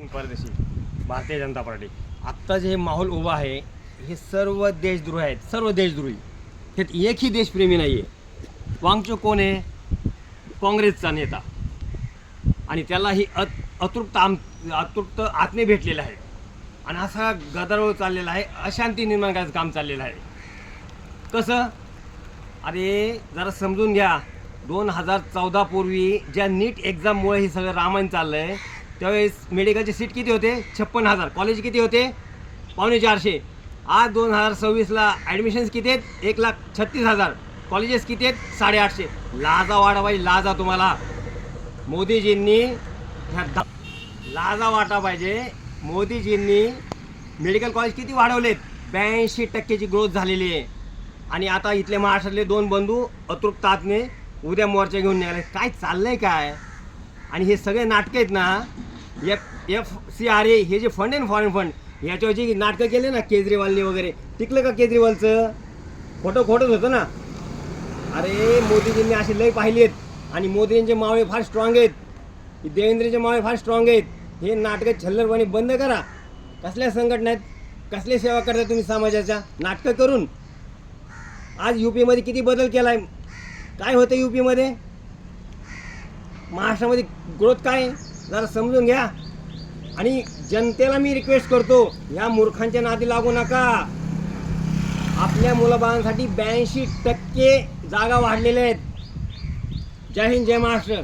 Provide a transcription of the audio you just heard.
परदेशी भारतीय जनता पार्टी. आत्ता जे हे माहोल उभा आहे हे सर्व देशद्रोही आहेत, सर्व देशद्रोही. हे एकही देशप्रेमी नाही आहे. वांगचूक कोण आहे? काँग्रेसचा नेता. आणि त्याला ही अतृप्त आत्मे भेटलेला आहे. आणि असा गदारोळ चाललेला आहे, अशांती निर्माण करायचं काम चाललेलं आहे. कसं? अरे जरा समजून घ्या. 2014 पूर्वी ज्या नीट एक्झाममुळे हे सगळं रामायण चाललं आहे, त्यावेळेस मेडिकलचे सीट किती होते? 56,000. कॉलेज किती होते? 450. आज 2026ला ॲडमिशन्स किती आहेत? 1,36,000. कॉलेजेस किती आहेत? 850. लाजा वाटा पाहिजे, लाजा तुम्हाला. मोदीजींनी लाजा वाटा पाहिजे. मोदीजींनी मेडिकल कॉलेज किती वाढवलेत? 82% ग्रोथ झालेली आहे. आणि आता इथले महाराष्ट्रातले 2 बंधू अतृप्त आत्मे उद्या मोर्चा घेऊन निघाले. काय चाललंय काय? आणि हे सगळे नाटकं आहेत ना, FCRA हे जे फंड आहे ना, फॉरेन फंड, ह्याच्यावर जी नाटकं केले ना केजरीवालने वगैरे, टिकलं का केजरीवालचं? खोटंच होतं ना. अरे मोदीजींनी अशी लय पाहिली आहेत. आणि मोदींचे मावळे फार स्ट्रॉंग आहेत, देवेंद्रचे मावळे फार स्ट्रॉंग आहेत. हे नाटकं छल्लरपणे बंद करा. कसल्या संघटना आहेत, कसले सेवा करता तुम्ही समाजाच्या नाटकं करून? आज UPमध्ये किती बदल केला आहे? काय होतं UPमध्ये? महाराष्ट्रामध्ये ग्रोथ काय? जरा समजून घ्या. आणि जनतेला मी रिक्वेस्ट करतो, ह्या मूर्खांच्या नादी लागू नका. आपल्या मुलाबाळांसाठी 82% जागा वाढलेल्या आहेत. जय हिंद, जय महाराष्ट्र.